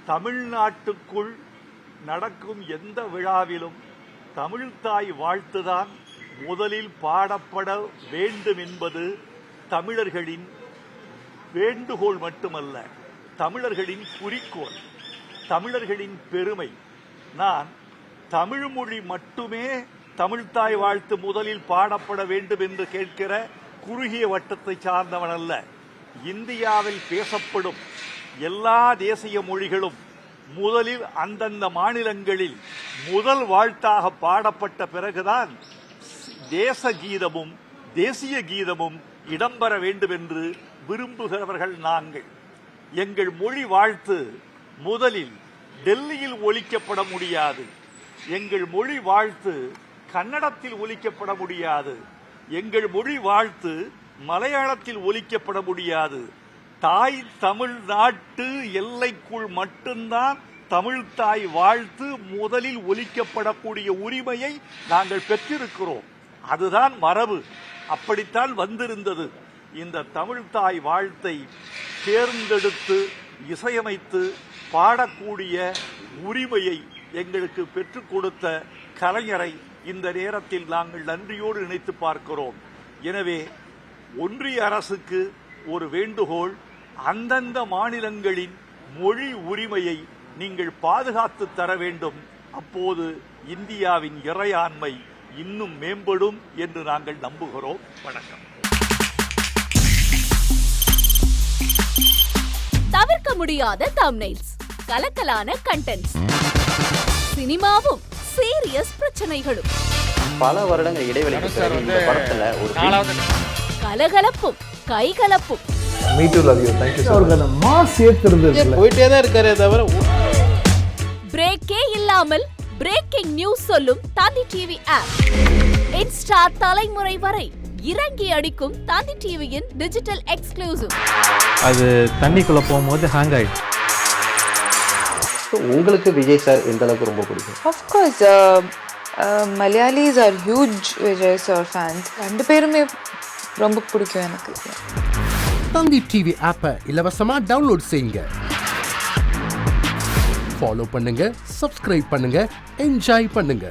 தமிழ்நாட்டுக்குள் நடக்கும் எந்த விழாவிலும் தமிழ்த்தாய் வாழ்த்துதான் முதலில் பாடப்பட வேண்டும் என்பது தமிழர்களின் வேண்டுகோள் மட்டுமல்ல, தமிழர்களின் குறிக்கோள், தமிழர்களின் பெருமை. நான் தமிழ் மொழி மட்டுமே தமிழ்த்தாய் வாழ்த்து முதலில் பாடப்பட வேண்டும் என்று கேட்கிற குறுகிய வட்டத்தை சார்ந்தவன் அல்ல. இந்தியாவில் பேசப்படும் எல்லா தேசிய மொழிகளும் முதலில் அந்தந்த மாநிலங்களில் முதல் வாழ்த்தாக பாடப்பட்ட பிறகுதான் தேச கீதமும் தேசிய கீதமும் இடம்பெற வேண்டும் என்று விரும்புகிறவர்கள் நாங்கள். எங்கள் மொழி வாழ்த்து முதலில் டெல்லியில் ஒலிக்கப்பட முடியாது. எங்கள் மொழி வாழ்த்து கன்னடத்தில் ஒலிக்கப்பட முடியாது. எங்கள் மொழி வாழ்த்து மலையாளத்தில் ஒலிக்கப்பட முடியாது. தாய் தமிழ்நாட்டு எல்லைக்குள் மட்டும்தான் தமிழ்த்தாய் வாழ்த்து முதலில் ஒலிக்கப்படக்கூடிய உரிமையை நாங்கள் பெற்றிருக்கிறோம். அதுதான் மரபு, அப்படித்தான் வந்திருந்தது. இந்த தமிழ்த்தாய் வாழ்த்தை தேர்ந்தெடுத்து இசையமைத்து பாடக்கூடிய உரிமையை எங்களுக்கு பெற்றுக் கொடுத்த கலைஞரை இந்த நேரத்தில் நாங்கள் நன்றியோடு நினைத்து பார்க்கிறோம். எனவே ஒன்றிய அரசுக்கு ஒரு வேண்டுகோள், அந்தந்த மாநிலங்களின் மொழி உரிமையை நீங்கள் பாதுகாத்து தர வேண்டும். அப்போது இந்தியாவின் இறையாண்மை இன்னும் மேம்படும் என்று நாங்கள் நம்புகிறோம். வணக்கம். தவிர்க்க முடியாத தம்ப்நெயில்ஸ், கலக்கலான கண்டென்ட்ஸ், சினிமாவும் சீரியஸ் பிரச்சனைகளும், பல வருடங்கள் இடைவெளிக்கு பிறகு இந்த படத்துல ஒரு கலகலப்பும் கைகலப்பும். Me too, love you. Thank you so much. அவர்களை மாஸ் ஏத்துறது போயிட்டே தான் இருக்காரே தவிர பிரேக்கே இல்லாமல் பிரேக்கிங் நியூஸ் சொல்லும் தந்தி டிவி ஆப். இன்ஸ்டா தலைமுறை வரை இறங்கி அடிக்கும் தந்தி டிவியின் டிஜிட்டல் எக்ஸ்க்ளூசிவ். அது தண்ணிக்குள்ள போகும்போது ஹேங் ஆயிடுச்சு. உங்களுக்கு விஜய் சார் எந்த அளவுக்கு ரொம்ப பிடிக்கும்? Of course, Malayalis are huge Vijay sir fans. ரெண்டு பேருமே ரொம்ப பிடிக்கும் எனக்கு. தந்தி டிவி ஆப்பை இலவசமா டவுன்லோட் செய்யுங்க. ஃபாலோ பண்ணுங்க, சப்ஸ்கிரைப் பண்ணுங்க, என்ஜாய் பண்ணுங்க.